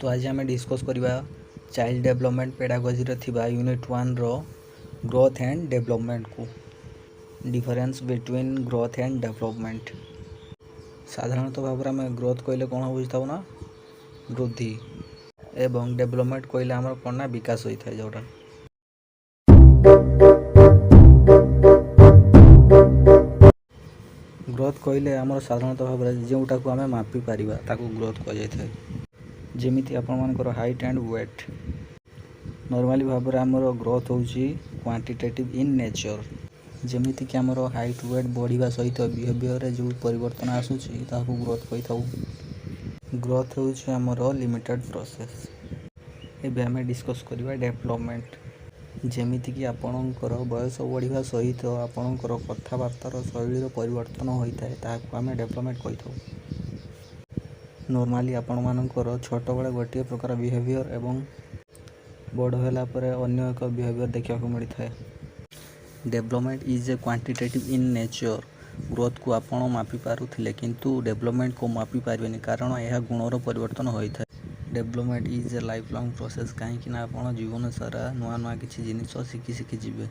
तो आज आम डिस्कस करवा चाइल्ड डेवलपमेंट पेडागोजी थिबा यूनिट 1 रो ग्रोथ एंड डेवलपमेंट को difference between growth and development. साधारणतः भाव में आम ग्रोथ कहले कौन बुझा ना वृद्धि एवं डेवलपमेंट कहले आमर कौन ना विकास होता है जोटा ग्रोथ कहले आमर साधारणतः भाव में जोटा को आम मापी पारिबा ताकू ग्रोथ कह जमीती आपंकर हाइट एंड वेट नॉर्मली भाव में आमर ग्रोथ होची क्वांटिटेटिव इन नेचर जमीती कि आमर हाइट वेट बढ़िया सहित बिहेवियर जो परिवर्तन आसूची ताकू ग्रोथ कही था। ग्रोथ होची आमर लिमिटेड प्रोसेस। एबे आम डिस्कस करवा डेवलपमेंट जमीती कि आपणकर बयस बढ़िया सहित आपणकर कथबार्तार शैली परिवर्तन होता है ताकू आम डेवलपमेंट कही था। नॉर्मली आपण मानकर छोट बड़े गोटे प्रकार बिहेवियर एवं बड़ होला परे अन्य एक बिहेवियर देखा मिलता है। Development is a quantitative in nature growth को आपण मापी पारुथिले किंतु डेवलपमेंट को मापी पारबेनी कारण यह गुणर परिवर्तन होता है। Development is a life long process कहीं आप जीवन सारा नुआ नुआ किसी जिनिस शिखी शिखी जीवे।